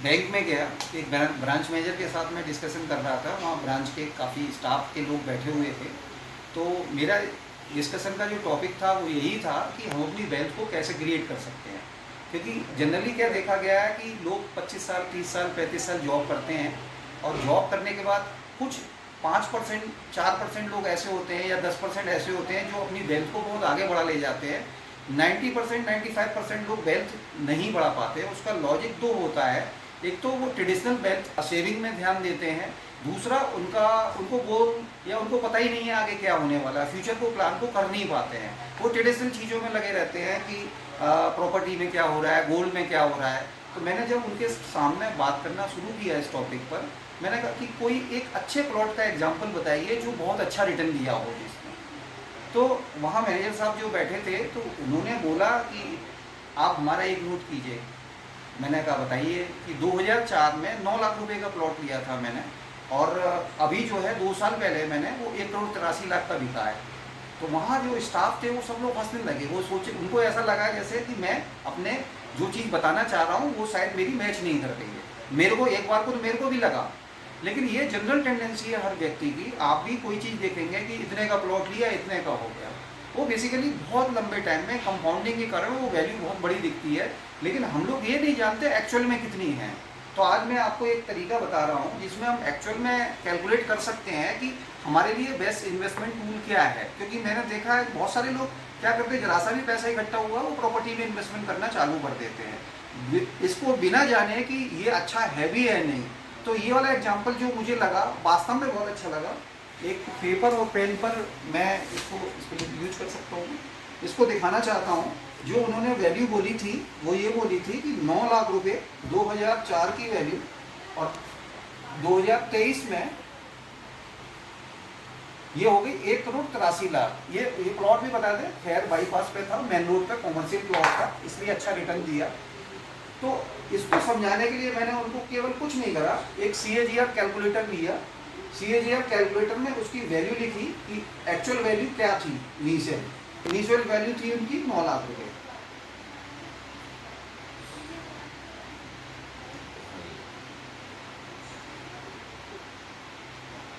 Bank में गया, एक ब्रांच मैनेजर के साथ मैं डिस्कशन कर रहा था। वहाँ ब्रांच के काफ़ी स्टाफ के लोग बैठे हुए थे। तो मेरा डिस्कशन का जो टॉपिक था वो यही था कि हम अपनी वेल्थ को कैसे क्रिएट कर सकते हैं। क्योंकि जनरली क्या देखा गया है कि लोग 25 साल 30 साल 35 साल जॉब करते हैं, और जॉब करने के बाद कुछ 5% 4% लोग ऐसे होते हैं या 10% ऐसे होते हैं जो अपनी वेल्थ को बहुत आगे बढ़ा ले जाते हैं। 90% 95% लोग वेल्थ नहीं बढ़ा पाते। उसका लॉजिक दो होता है। एक तो वो ट्रेडिशनल वेल्थ सेविंग में ध्यान देते हैं, दूसरा उनको गोल या उनको पता ही नहीं है आगे क्या होने वाला है, फ्यूचर को प्लान को कर नहीं पाते हैं। वो ट्रेडिशनल चीज़ों में लगे रहते हैं कि प्रॉपर्टी में क्या हो रहा है, गोल्ड में क्या हो रहा है। तो मैंने जब उनके सामने बात करना शुरू किया इस टॉपिक पर, मैंने कहा कि कोई एक अच्छे प्लॉट का एग्जाम्पल बताइए जो बहुत अच्छा रिटर्न दिया हो जिसमें। तो वहाँ मैनेजर साहब जो बैठे थे तो उन्होंने बोला कि आप हमारा एक नोट कीजिए। मैंने कहा बताइए। कि 2004 में 9 लाख रुपए का प्लॉट लिया था मैंने, और अभी जो है 2 साल पहले मैंने वो 1 करोड़ 83 लाख का बिका है। तो वहाँ जो स्टाफ थे वो सब लोग हंसने लगे। वो सोचे, उनको ऐसा लगा जैसे कि मैं अपने जो चीज़ बताना चाह रहा हूँ वो शायद मेरी मैच नहीं कर रही है। मेरे को एक बार को तो मेरे को भी लगा, लेकिन ये जनरल टेंडेंसी है हर व्यक्ति की। आप भी कोई चीज़ देखेंगे कि इतने का प्लॉट लिया, इतने का हो गया। वो बेसिकली बहुत लंबे टाइम में कंपाउंडिंग के कारण वो वैल्यू बहुत बड़ी दिखती है, लेकिन हम लोग ये नहीं जानते एक्चुअल में कितनी है। तो आज मैं आपको एक तरीका बता रहा हूँ जिसमें हम एक्चुअल में कैलकुलेट कर सकते हैं कि हमारे लिए बेस्ट इन्वेस्टमेंट टूल क्या है। क्योंकि मैंने देखा है बहुत सारे लोग क्या करते हैं, जरा सा भी पैसा इकट्ठा हुआ वो प्रॉपर्टी में इन्वेस्टमेंट करना चालू कर देते हैं, इसको बिना जाने कि ये अच्छा है भी है नहीं। तो ये वाला एग्जाम्पल जो मुझे लगा वास्तव में बहुत अच्छा लगा। एक पेपर और पेन पर मैं इसको यूज कर सकता हूँ, इसको दिखाना चाहता हूँ। जो उन्होंने वैल्यू बोली थी वो ये बोली थी कि 9 लाख रुपए 2004 की वैल्यू, और 2023 में ये हो गई 1 करोड़ 83 लाख। ये प्लॉट भी बता दें, खैर बाईपास पे था, मेन रोड पे कॉमर्शियल प्लॉट था, इसलिए अच्छा रिटर्न दिया। तो इसको समझाने के लिए मैंने उनको केवल कुछ नहीं करा, एक CAGR कैलकुलेटर लिया। CAGR कैलकुलेटर में उसकी वैल्यू लिखी कि एक्चुअल वैल्यू क्या थी। इनिशियल वैल्यू थी उनकी 9 लाख रुपए,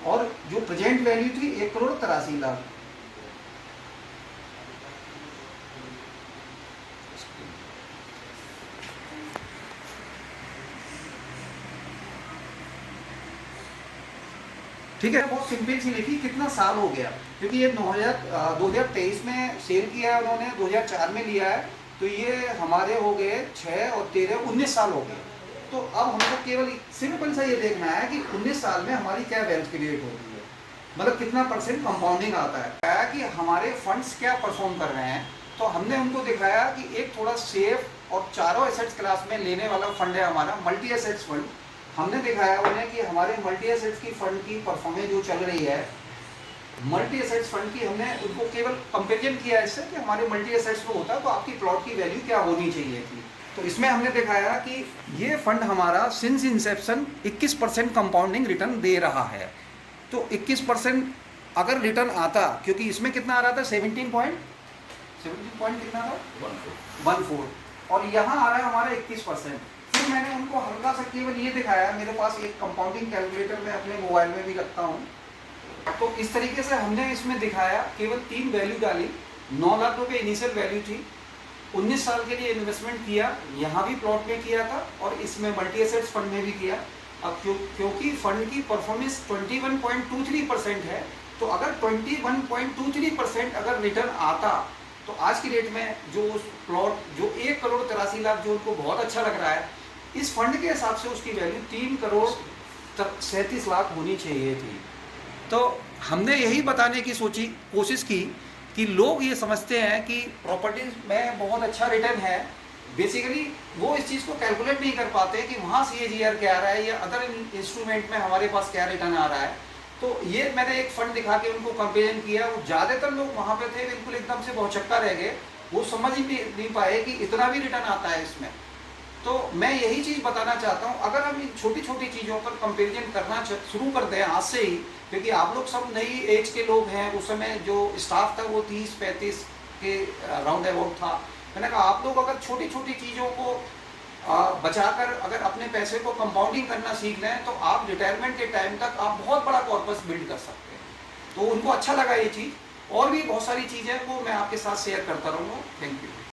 और जो प्रेजेंट वैल्यू थी 1 करोड़ 83 लाख। ठीक है, बहुत सिंपल सी लिखी कितना साल हो गया, क्योंकि ये 2023 में सेल किया है उन्होंने, 2004 में लिया है। तो ये हमारे हो गए 6 और 13 19 साल हो गए। तो अब हमको केवल सिंपल सा ये देखना है कि 19 साल में हमारी क्या वेल्थ क्रिएट होती है, मतलब कितना % कंपाउंडिंग आता है, कि हमारे फंड्स क्या परफॉर्म कर रहे हैं। तो हमने उनको दिखाया कि एक थोड़ा सेफ और चारों एसेट्स क्लास में लेने वाला फंड है हमारा मल्टी एसेट्स फंड। हमने दिखाया उन्हें कि हमारे मल्टी एसेट्स की फंड की परफॉर्मेंस जो चल रही है, मल्टी एसेट्स फंड की, हमने उनको केवल कंपेरिजन किया इससे कि हमारे मल्टी एसेट्स में होता तो आपकी प्लॉट की वैल्यू क्या होनी चाहिए थी। तो इसमें हमने दिखाया कि ये फंड हमारा सिंस इंसेप्शन 21% कंपाउंडिंग रिटर्न दे रहा है। तो 21% अगर रिटर्न आता, क्योंकि इसमें कितना आ रहा था 17 पॉइंट कितना था 14, और यहाँ आ रहा है हमारा 21%। फिर मैंने उनको हल्का सा केवल ये दिखाया, मेरे पास एक कंपाउंडिंग कैलकुलेटर मैं अपने मोबाइल में भी रखता हूँ। तो इस तरीके से हमने इसमें दिखाया, केवल 3 वैल्यू डाली। 9 लाख रुपए इनिशियल वैल्यू थी, 19 साल के लिए इन्वेस्टमेंट किया, यहाँ भी प्लॉट में किया था और इसमें मल्टी एसेट्स फंड में भी किया। अब क्योंकि फंड की परफॉर्मेंस 21.23% है, तो अगर 21.23% अगर रिटर्न आता, तो आज की डेट में जो उस प्लॉट जो 1 करोड़ 83 लाख जो उनको बहुत अच्छा लग रहा है, इस फंड के हिसाब से उसकी वैल्यू 3 करोड़ 37 लाख होनी चाहिए थी। तो हमने यही बताने की कोशिश की कि लोग ये समझते हैं कि प्रॉपर्टीज में बहुत अच्छा रिटर्न है, बेसिकली वो इस चीज़ को कैलकुलेट नहीं कर पाते कि वहाँ CAGR क्या आ रहा है या अदर इंस्ट्रूमेंट में हमारे पास क्या रिटर्न आ रहा है। तो ये मैंने एक फंड दिखा के उनको कंपेरिजन किया। वो ज़्यादातर लोग वहाँ पे थे बिल्कुल एकदम से बहुत चक्का रह गए, वो समझ ही नहीं पाए कि इतना भी रिटर्न आता है इसमें। तो मैं यही चीज़ बताना चाहता हूँ, अगर हम इन छोटी छोटी चीज़ों पर कंपेरिजन करना शुरू कर दें आज से ही, क्योंकि आप लोग सब नई एज के लोग हैं, उस समय जो स्टाफ था वो 30-35 के राउंड अबाउट था। मैंने कहा आप लोग अगर छोटी छोटी चीज़ों को बचाकर अगर अपने पैसे को कंपाउंडिंग करना सीख लें तो आप रिटायरमेंट के टाइम तक आप बहुत बड़ा कॉर्पस बिल्ड कर सकते हैं। तो उनको अच्छा लगा ये चीज़, और भी बहुत सारी चीज़ें वो मैं आपके साथ शेयर करता रहूँगा। Thank you.